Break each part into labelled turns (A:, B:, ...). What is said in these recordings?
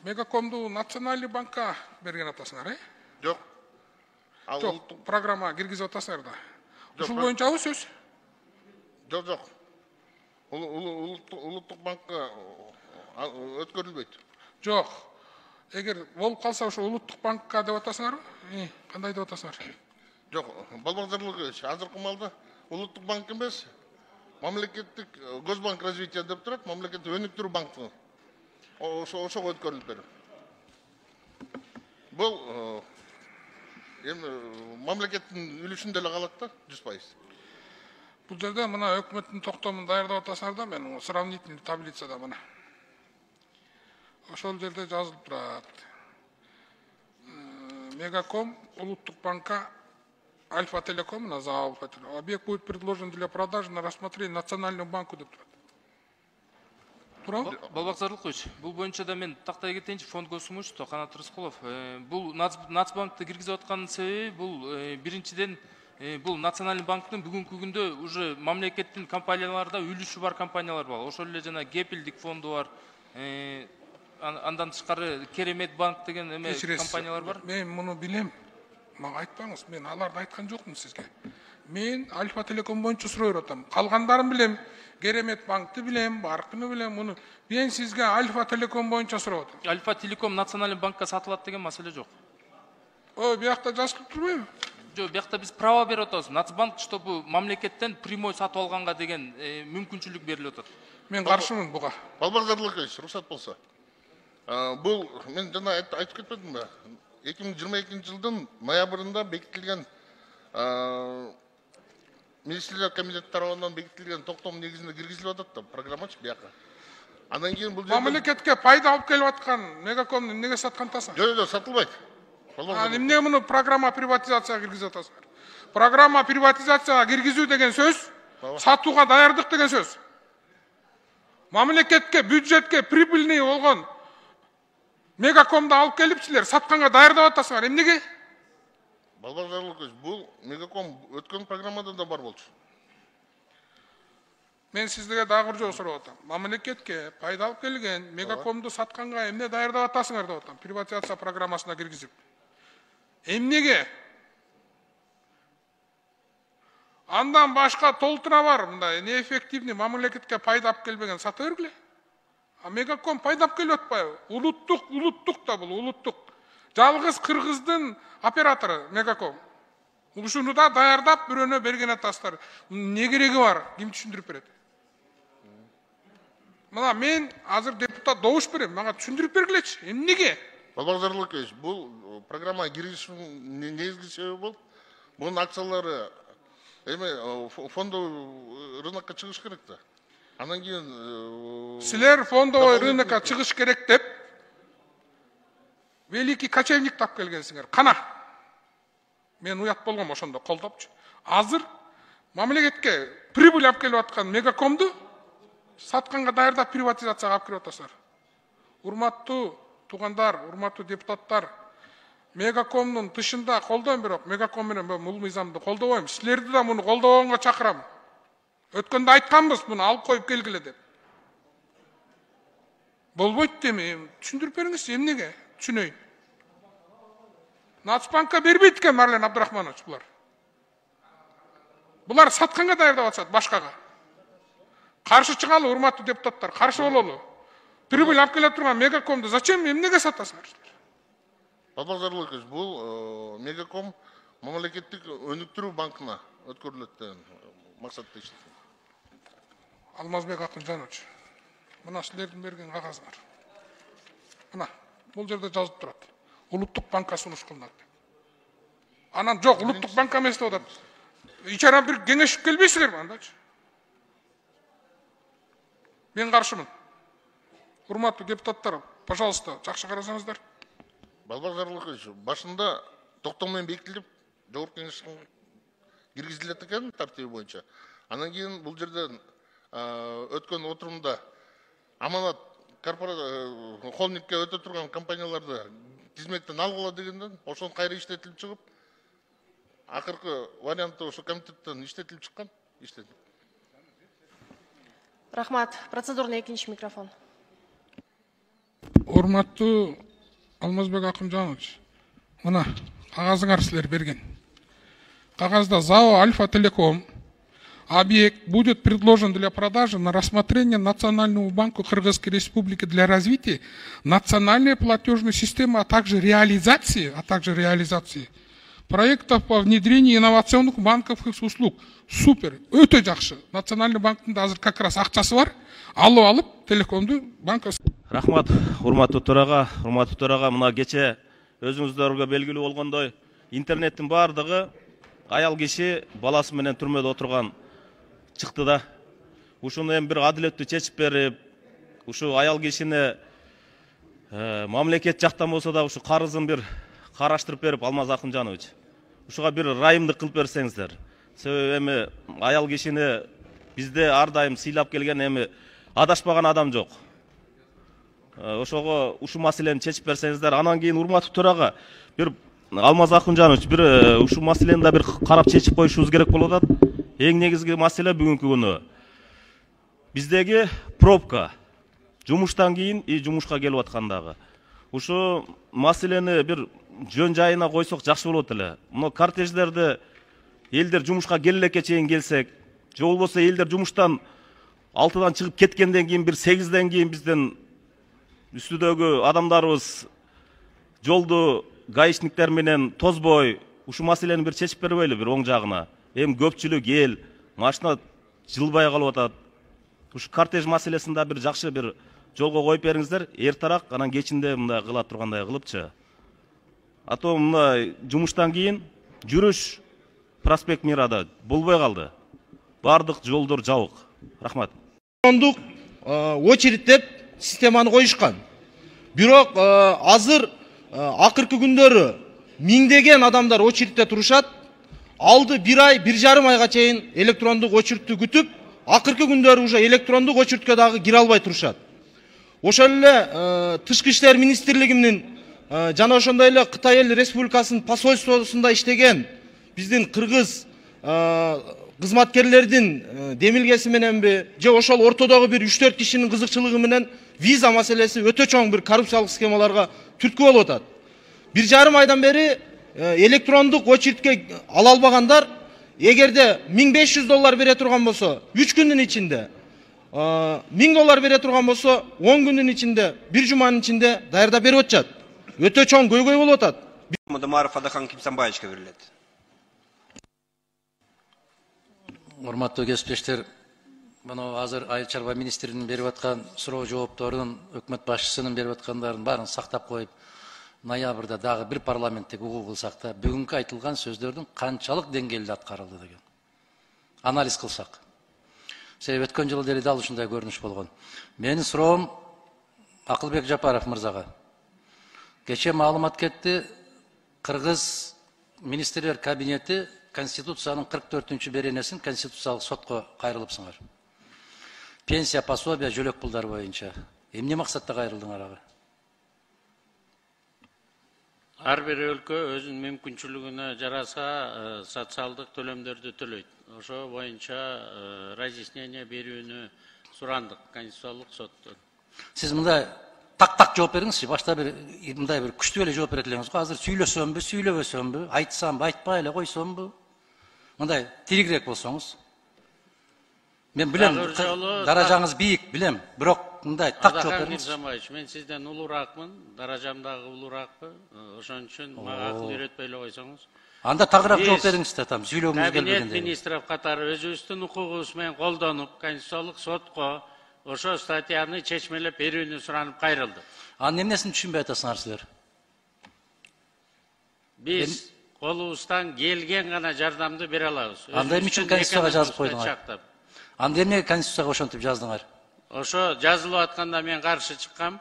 A: Мегакомду национальный банкка берген атасыңар,
B: Жоқ.
A: Жоқ, программа киргизип атасыңар да. Ушул боюнчабы сөз?
B: Жоқ. Улуттук банкка өткөрүлбөйт.
A: Жоқ. Эгер болуп калса ошо улуттук банкка деп атасыңарбы? Кандай деп атасыңар?
B: Жоқ, балбагдарлык азыркы маалда улуттук банк эмес, мамлекеттик Госбанк развития деп турат, мамлекеттик өнүктүрүү банкы. Ошого өткөрүлүп берет. Бул мамлекеттин үлүшүндө эле калат да, 100%.
A: Бул жерде мына өкмөттүн токтомун даярдап атасыңар да, мен сравнительный таблицада мына. Ошол жерде жазылып турат. Мегаком улуттук банкка Альфа Телеком на залог. Объект будет предложен для продажи на рассмотрение Национальному банку деп турат. Туурабы?
C: Балбакзарлыкович, бул боюнча да мен тактай кетейинчи, фонд госимущества Канат Рыскулов. Бул Нацбанкты киргизип аткан себеби бул биринчиден бул Национальный банктын бүгүнкү күндө уже мамлекеттин компанияларда үлүшү бар компаниялар бар. Ошол эле жана Гепилдик фонду бар. Андан тышкары Керемет банк деген эме компаниялар бар.
A: Мен муну билем. Мага айтпаңыз, мен аларды айткан жокмун сизге. Мен Альфа Телеком боюнча сурап атам. Калгандарын билем, Керемет банкты билем, Баркыны билем, муну. Мен сизге Альфа Телеком боюнча сурап атам.
C: Альфа Телеком Национальный банкка сатылат деген маселе жок.
A: Биякта жазылып турбайбы?
C: Жок, биякта биз право берип атабыз. Нацбанк, чтобы мамлекеттен прямой сатып алганга деген мүмкүнчүлүк берилип атат.
A: Мен каршымын буга.
B: Балбагдарлыкович, уруксат болсо. Бул мен жана айтып кетпедимби? 2022 жылдын ноябрында бекитилген министрлер комитети тарабынан бекитилген токтом негизинде киргизилип атат да программачы бияка. Андан кийин бул
A: мамлекетке пайда алып келип аткан Мегакомду эмнеге саткан атасың?
B: Жок, сатылбайт.
A: Эмне муну программа приватизацияга киргизип атасыңар? Программа приватизацияга киргизүү деген сөз сатууга даярдык деген сөз. Мамлекетке, бюджетке прибыльный болгон Мегакомду алып келип силер сатканга даярдап атасыңар. Эмнеге?
B: Балбагдарлыкович, бул Мегаком өткөн программада да бар болчу.
A: Мен сизге дагы жол сурап атам. Мамлекетке пайда алып келген Мегакомду сатканга эмне даярдап атасыңар деп атам. Приватизация программасына киргизип. Эмнеге? Андан башка толтура бар, мындай неэффективный мамлекетке пайда алып келбеген сата бергиле. А Мегаком пайда алып келип атпайбы? Улуттук да бул, улуттук. Жалгыз кыргыздын оператору Мегаком. Ушуну да даярдап бирөөнө берген атасыздар. Не кереги бар? Ким түшүндүрүп берет? Мына мен азыр депутат добуш берем, мага түшүндүрүп бергилечи. Эмнеге?
B: Балбагдарлыкович, бул программа киргизишинин негизги себеби болуп, бунун акциялары фондовый рынокко чыгыш керек да. Андан кийин
A: силер фондовый рынокко чыгыш керек деп великий кочевник тап келгенсиңер. Кана. Мен уят болгом ошондо колдопчу. Азыр мамлекетке прибыль алып келип аткан Мегакомду сатканга даярдап приватизацияга алып кирип атасыздар. Урматтуу туугандар, урматтуу депутаттар, Мегакомдун тышында колдойм, бирок Мегаком менен бул мыйзамды колдобойм. Силерди да муну колдобогонго чакырам. Өткөндө айтканбыз муну алып коюп келгиле деп. Болбойт деми, түшүндүрүп бериңиз, эмнеге? Түшүнөйүн. Нацбанкка бербейт экен Марлен Абдрахманович булар. Булар сатканга даярдап атышат башкага. Каршы чыгалы, урматтуу депутаттар, каршы бололу. Прибыль алып келе турган Мегакомду зачем эмнеге сатасыңар?
B: Балбагдарлыкович, бул Мегаком мамлекеттик өнүктүрүү банкына өткөрүлөт деген максатта иштейт.
A: Алмазбек Акынжанович, мына силердин берген кагазыңар. Мына, бул жерде жазылып турат. Улуттук банкка сунуш кылынат. Анан жок, улуттук банкка эмес деп атат. Ичара бир кеңешип келбейсиңерби андачы? Мен каршымын. Урматтуу депутаттар, пожалуйста, жакшы карасаңыздар.
B: Балбагдарлыкович, башында токтом менен бекитилип, жогорку кеңештин киргизилет экен тартиби боюнча. Андан кийин бул жерден өткөн отурумда аманат холдингке өтө турган компанияларды тизметтен алгыла дегенден, ошон кайра иштетилип чыгып, акыркы вариантты ошо комитеттен иштетилип чыккан, иштетилип.
D: Рахмат. Процедурный экинчи микрофон.
A: Урматтуу Алмазбек Акымжанович, мына кагазыңар силер берген. Кагазда ЗАО Альфа Телеком объект будет предложен для продажи на рассмотрение Национальному банку Кыргызской Республики для развития национальной платежной системы, а также реализации проектов по внедрению инновационных банковских услуг. Супер, өтө жакшы. Национальный банктың да азыр как раз акчасы бар. Алып телекомду банковский.
D: Рахмат, урматтуу төрага, мына кече өзүңүздөргө белгилүү болгондой, интернеттин бардыгы аял киши баласы менен түрмөдө отурган чыкты да. Ушуну эми бир адилеттүү чечип берип, ушу аял кишини мамлекет жактан болсо да ушу карызын бир караштырып берип, Алмаз Акымжанович, ушуга бир райымдык кылып берсеңиздер. Себеби эми аял кишини бизде ар дайым сыйлап келген, эми адашпаган адам жок. Ошого ушу маселени чечип берсеңиздер. Анан кийин урматтуу төрага, бир Алмаз Акымжанович, бир ушу маселени да бир карап чечип коюшубуз керек болуп атат. Эң негизги маселе бүгүнкү күнү биздеги пробка. Жумуштан кийин жумушка келип аткандагы. Ушу маселени бир жөн жайына койсок жакшы болот эле. Мына кортеждерди элдер жумушка келелекке чейин келсек, же болбосо элдер жумуштан 6-дан чыгып кеткенден кийин бир 8-ден кийин бизден үстүдөгү адамдарыбыз жолду гаишниктер менен тозбой, ушу маселени бир чечип бербейли бир оң жагына. Эми көпчүлүк эл машина жылбай калып атат. Ушу кортеж маселесин да бир жакшы бир жолго коюп бериңиздер. Эртараак анан кечинде мындай кыла тургандай кылыпчы. А то мына жумуштан кийин жүрүш проспект Мирада болбой калды. Бардык жолдор жабык. Рахмат.
E: Очередь деп системаны коюшкан. Бирок азыр акыркы күндөрү миңдеген адамдар очередте турушат. Алды 1 ай, 1,5 айга чейин электрондук очередти күтүп, акыркы күндөрү уже электрондук очередке дагы кире албай турушат. Ошол эле Тышкы иштер министрлигинин жана ошондой эле Кытай эл республикасынын посольствосунда иштеген биздин кыргыз кызматкерлердин демилгеси мененби, же ошол ортодогу бир 3-4 кишинин кызыкчылыгы менен виза маселеси өтө чоң бир коррупциялык схемаларга түрткү болуп атат. 1,5 айдан бери электрондук очередке ала албагандар, эгерде $1500 бере турган болсо 3 күндүн ичинде, $1000 бере турган болсо 10 күндүн ичинде, 1 жуманын ичинде даярдап берип атышат. Өтө чоң көйгөй болуп атат.
F: Мудамаров Адахан Кимсанбаевичке берилет.
G: Урматтуу кесиптештер, мына азыр Айыл чарба министринин берип аткан суроо жоопторун, өкмөт башчысынын берип аткандарын баарын сактап коюп, ноябрда дагы бир парламенттик угуу кылсак да, бүгүнкү айтылган сөздөрдүн канчалык деңгээлде аткарылды деген анализ кылсак. Себеби өткөн жылы деле дал ушундай көрүнүш болгон. Менин суроом Акылбек Жапаров мырзага. Кече маалымат кетти, Кыргыз министрлер кабинети Конституциянын 44-беренесин Конституциялык сотко кайрылыпсыңар. Пенсия, пособия, жөлөк пулдар боюнча. Эмне максатта кайрылдыңар ага?
H: Ар бир өлкө өзүнүн мүмкүнчүлүгүнө жараса социалдык төлөмдөрдү төлөйт. Ошо боюнча разъяснение берүүнү сурандык Конституциялык соттон.
G: Сиз мындай так жооп бериңизчи. Башта бир мындай бир күчтүү эле жооп берет элеңиз го. Азыр сүйлөсөмбү, сүйлөбөсөмбү, айтсамбы, айтпай эле койсомбу? Мындай тиригирээк болсоңуз. Мен билем, даражаңыз бийик, билем. Бирок мындай так жооп бериңиз.
H: Мен сизден улураакмын, даражам дагы улураакпы. Ошон үчүн мага акыл үйрөтпөй эле койсоңуз.
G: Анда тагыраак жооп бериңиз да, там сүйлөгүңүз келбегенде.
H: Кабинет министров катары өзүбүздүн укугубуз менен колдонуп, Конституциялык сотко ошо статьяны чечмелеп берүүнү суранып кайрылды.
G: Анын эмнесин түшүнбөй атасыңар силер?
H: Биз колубуздан келген гана жардамды бере алабыз.
G: Анда эмне үчүн Конституцияга жазып койдуңар? Анда эмне Конституцияга ошентип жаздыңар?
H: Ошо жазылып атканда мен каршы чыккам.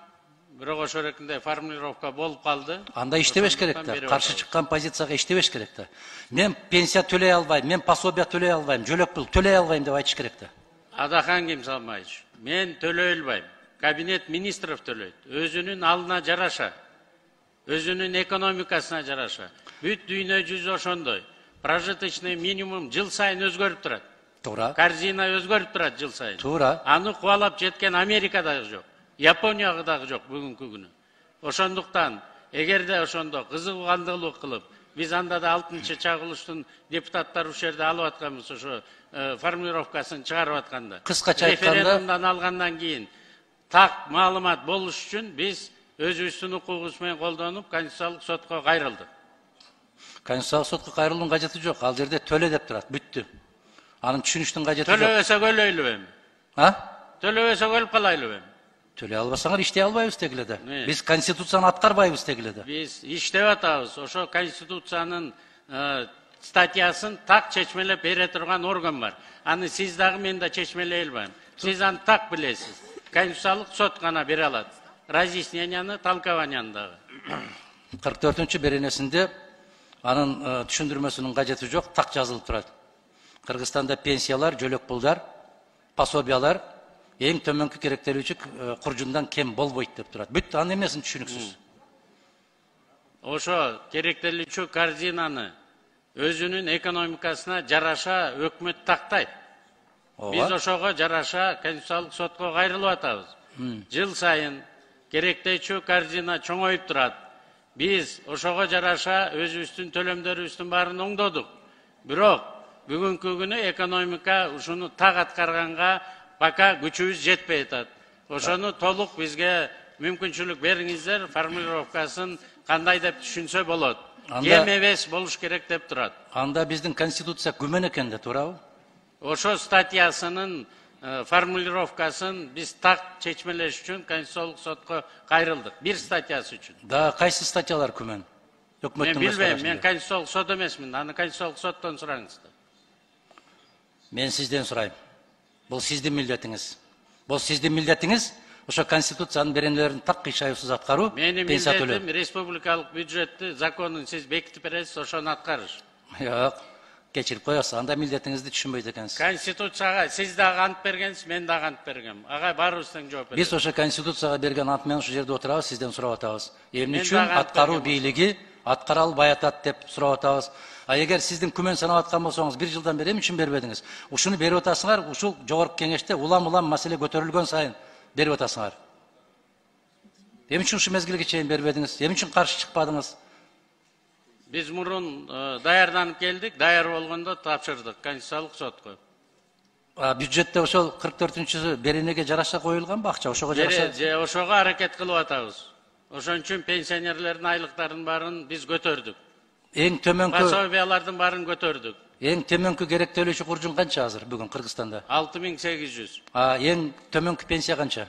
H: Бирок ошо эркинде формулировка болуп калды.
G: Анда иштебеш керек да. Каршы чыккан позицияга иштебеш керек да. Мен пенсия төлөй албайм, мен пособия төлөй албайм, жөлөк пул төлөй албайм деп айтыш керек да.
H: Адахан Кимсанбаевич, мен төлөй албайм. Кабинет министров төлөйт. Өзүнүн алына жараша, өзүнүн экономикасына жараша. Бүт дүйнө жүзү ошондой. Прожиточный минимум жыл сайын өзгөрүп турат.
G: Туура.
H: Корзина өзгөрүп турат жыл сайын.
G: Туура.
H: Аны кубалап жеткен Америкада жок. Японияга дагы жок бүгүнкү күнү. Ошондуктан эгерде ошондо кызыгандылык кылып, биз анда да 6-чы чагылыштын депутаттары ушул жерде алып атканбыз, ошо формулировкасын чыгарып атканда.
G: Кыскача айтканда,
H: референдумдан алгандан кийин так маалымат болуш үчүн биз өзүбүздүн укугубуз менен колдонуп Конституциялык сотко кайрылдык.
G: Конституциялык сотко кайрылуунун кажети жок. Ал жерде төлө деп турат, бүттү. Анын түшүнүштүн кажети жок.
H: Төлөбөсөк өлөйлүбү эми? Төлөбөсөк өлүп калайлыбы эми?
G: Төлөй албасаңар иштей албайбыз дегиле да. Биз конституцияны аткарбайбыз дегиле да.
H: Биз иштеп атабыз. Ошо конституциянын статьясын так чечмелеп бере турган орган бар. Аны сиз дагы мен да чечмелей албайм. Сиз аны так билесиз. Конституциялык сот гана бере алат. Разъясненияны, толкованияны дагы.
G: 44-чү беренесинде анын түшүндүрмөсүнүн кажети жок, так жазылып турат. Кыргызстанда пенсиялар, жөлөк пулдар, пособиялар эң төмөнкү керектелүүчү куржундан кем болбойт деп турат. Бүт анын эмесин түшүнүксүз.
H: Ошо керектелүүчү корзинаны өзүнүн экономикасына жараша өкмөт тактайт. Биз ошого жараша Конституциялык сотко кайрылып атабыз. Жыл сайын керектелүүчү корзина чоңоюп турат. Биз ошого жараша өзүбүздүн төлөмдөрүбүздүн баарын оңдодук. Бирок бүгүнкү күнү экономика ушуну так аткарганга пока күчүбүз жетпей атат. Ошону толук бизге мүмкүнчүлүк бериңиздер, формулировкасын кандай деп түшүнсө болот. Кем эмес болуш керек деп турат.
G: Анда биздин конституция күмөн экен да, туурабы?
H: Ошо статьясынын формулировкасын биз так чечмелеш үчүн Конституциялык сотко кайрылдык. Бир статьясы үчүн.
G: Да кайсы статьялар күмөн?
H: Мен билбейм, мен Конституциялык сот эмесмин. Аны Конституциялык соттон сураңыздар.
G: Мен сизден сурайм. Бул сиздин милдетиңиз. Бул сиздин милдетиңиз ошо конституциянын беренелерин так кыйшайсыз аткаруу, пенсия төлөө.
H: Менин милдетим республикалык бюджетти, законун сиз бекитип бересиз, ошону аткарыш.
G: Жок, кечирип коесуз. Анда милдетиңизди түшүнбөйт экенсиз.
H: Конституцияга сиз дагы ант бергенсиз, мен дагы ант бергем. Ага баарыбыз тең жооп беребиз.
G: Биз ошо конституцияга берген ант менен ушул жерде отурабыз, сизден сурап атабыз. Эмне үчүн аткаруу бийлиги аткара албай атат деп сурап атабыз. А эгер сиздин күмөн санап аткан болсоңуз, 1 жылдан бери эмне үчүн бербедиңиз? Ушуну берип атасыңар, ушул жогорку кеңеште улам-улам маселе көтөрүлгөн сайын берип атасыңар. Эмне үчүн ушу мезгилге чейин бербедиңиз? Эмне үчүн каршы чыкпадыңыз?
H: Биз мурун даярданып келдик, даяр болгондо тапшырдык Конституциялык сотко.
G: Бюджетте ошол 44-чү беренеге жараша коюлганбы акча? Ошого жараша?
H: Ошого аракет кылып атабыз. Ошон үчүн пенсионерлердин айлыктарын баарын биз көтөрдүк.
G: Эң төмөнкү
H: пособиялардын баарын көтөрдүк.
G: Эң төмөнкү керектелүүчү куржун канча азыр бүгүн Кыргызстанда?
H: 6800.
G: Эң төмөнкү пенсия канча?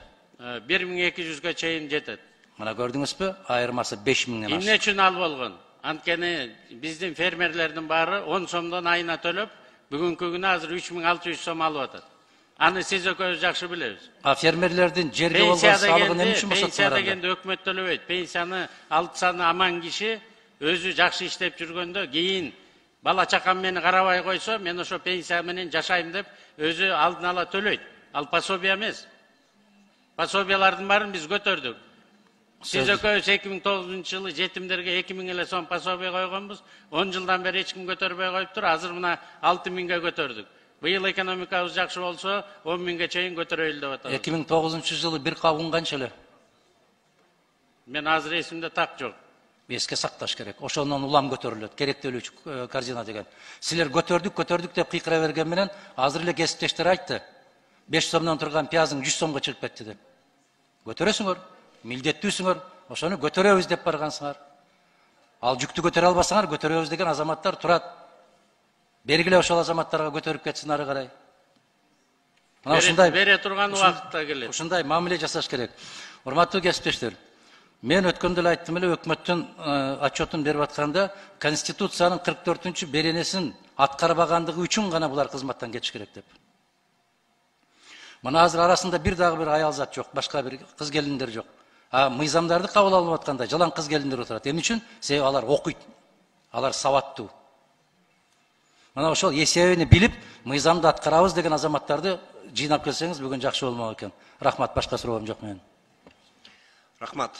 H: 1200га чейин жетет.
G: Мына көрдүңүзбү? Айырмасы 5000ден ашты.
H: Эмне үчүн ал болгон? Анткени биздин фермерлердин баары 10 сомдон айына төлөп, бүгүнкү күнү азыр 3600 сом алып атат. Аны сиз экөөбүз жакшы билебиз.
G: Фермерлердин жерге болгон салыгын эмне үчүн босотуңар?
H: Пенсия дегенде өкмөт төлөбөйт. Пенсияны алсаны аман киши өзү жакшы иштеп жүргөндө кийин бала чакам мени карабай койсо, мен ошо пенсия менен жашайм деп өзү алдын ала төлөйт. Ал пособия эмес. Пособиялардын баарын биз көтөрдүк. Сиз экөөбүз 2009 жылы жетимдерге 2000 эле сом пособия койгонбуз. 10 жылдан бери эч ким көтөрбөй коюптур. Азыр мына 6000ге көтөрдүк. Быйыл экономикабыз жакшы болсо 10.000ге чейин көтөрөйлү деп атабыз.
G: 2009 жылы бир кабын канча эле?
H: Мен азыр эсимде так жок.
G: Эске сакташ керек. Ошондон улам көтөрүлөт. Керектелүүчү корзина деген. Силер көтөрдүк деп кыйкыра берген менен азыр эле кесиптештер айтты. 5 сомдон турган пиязың 100 сомго чыгып кетти деп. Көтөрөсүңөр, милдеттүүсүңөр, ошону көтөрөбүз деп баргансыңар. Ал жүктү көтөрө албасаңар, көтөрөбүз деген азаматтар турат. Бергиле ошол азаматтарга көтөрүп кетсин ары карай. Мына ушундай
H: бере турган убакытта келет.
G: Ушундай мамиле жасаш керек. Урматтуу кесиптештер, мен өткөндө эле айттым эле, өкмөттүн отчетун берип атканда Конституциянын 44-чү беренесин аткарбагандыгы үчүн гана булар кызматтан кетиш керек деп. Мына азыр арасында бир дагы бир аял зат жок, башка бир кыз келиндер жок. Мыйзамдарды кабыл алып атканда жалаң кыз келиндер отурат. Эмне үчүн? Себеби алар окуйт. Алар сабаттуу. Мына ошол эсебини билип, мыйзамды аткарабыз деген азаматтарды жыйнап келсеңиз бүгүн жакшы болмок экен. Рахмат, башка суроом жок менин.
F: Рахмат.